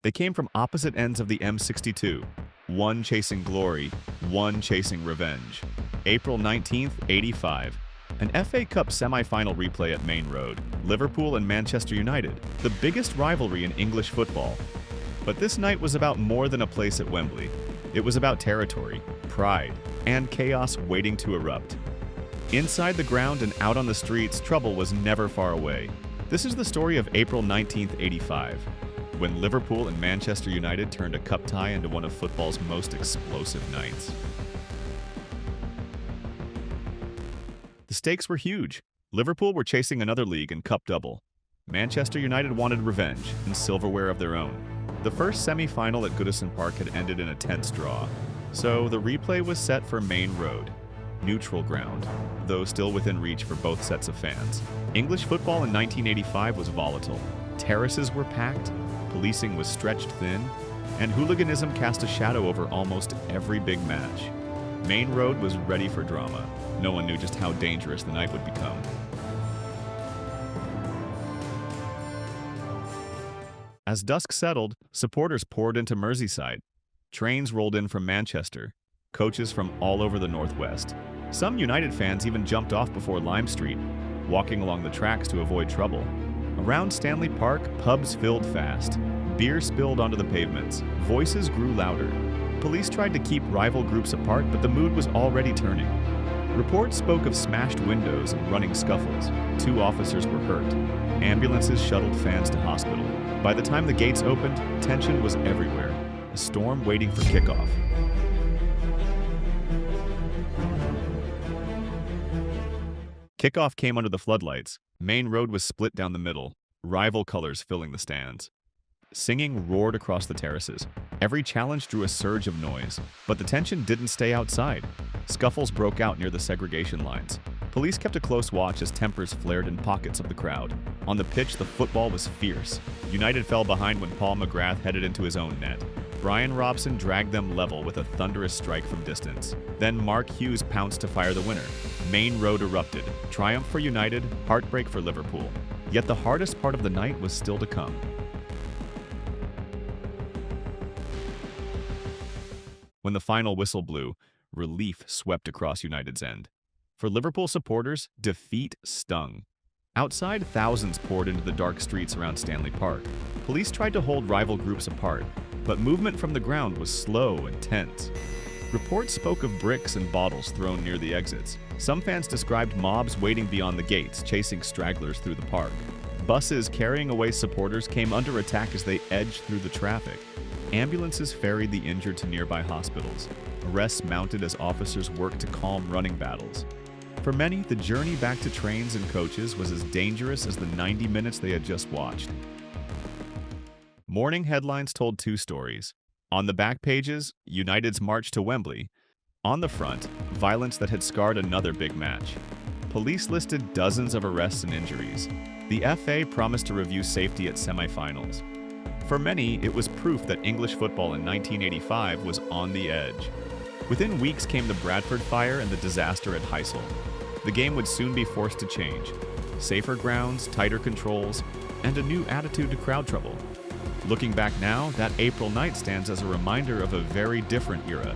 They came from opposite ends of the M62, one chasing glory, one chasing revenge. April 19th, 85. An FA Cup semi-final replay at Maine Road, Liverpool and Manchester United, the biggest rivalry in English football. But this night was about more than a place at Wembley. It was about territory, pride, and chaos waiting to erupt. Inside the ground and out on the streets, trouble was never far away. This is the story of April 19th, 85, when Liverpool and Manchester United turned a cup tie into one of football's most explosive nights. The stakes were huge. Liverpool were chasing another league and cup double. Manchester United wanted revenge and silverware of their own. The first semi-final at Goodison Park had ended in a tense draw, so the replay was set for Maine Road, neutral ground, though still within reach for both sets of fans. English football in 1985 was volatile. Terraces were packed, policing was stretched thin, and hooliganism cast a shadow over almost every big match. Maine Road was ready for drama. No one knew just how dangerous the night would become. As dusk settled, supporters poured into Merseyside. Trains rolled in from Manchester, coaches from all over the Northwest. Some United fans even jumped off before Lime Street, walking along the tracks to avoid trouble. Around Stanley Park, pubs filled fast. Beer spilled onto the pavements. Voices grew louder. Police tried to keep rival groups apart, but the mood was already turning. Reports spoke of smashed windows and running scuffles. 2 officers were hurt. Ambulances shuttled fans to hospital. By the time the gates opened, tension was everywhere. A storm waiting for kickoff. Kickoff came under the floodlights. Maine Road was split down the middle, rival colors filling the stands. Singing roared across the terraces. Every challenge drew a surge of noise, but the tension didn't stay outside. Scuffles broke out near the segregation lines. Police kept a close watch as tempers flared in pockets of the crowd. On the pitch, the football was fierce. United fell behind when Paul McGrath headed into his own net. Brian Robson dragged them level with a thunderous strike from distance. Then Mark Hughes pounced to fire the winner. Maine Road erupted. Triumph for United, heartbreak for Liverpool. Yet the hardest part of the night was still to come. When the final whistle blew, relief swept across United's end. For Liverpool supporters, defeat stung. Outside, thousands poured into the dark streets around Stanley Park. Police tried to hold rival groups apart, but movement from the ground was slow and tense. Reports spoke of bricks and bottles thrown near the exits. Some fans described mobs waiting beyond the gates, chasing stragglers through the park. Buses carrying away supporters came under attack as they edged through the traffic. Ambulances ferried the injured to nearby hospitals. Arrests mounted as officers worked to calm running battles. For many, the journey back to trains and coaches was as dangerous as the 90 minutes they had just watched. Morning headlines told 2 stories. On the back pages, United's march to Wembley. On the front, violence that had scarred another big match. Police listed dozens of arrests and injuries. The FA promised to review safety at semi-finals. For many, it was proof that English football in 1985 was on the edge. Within weeks came the Bradford fire and the disaster at Heysel. The game would soon be forced to change. Safer grounds, tighter controls, and a new attitude to crowd trouble. Looking back now, that April night stands as a reminder of a very different era.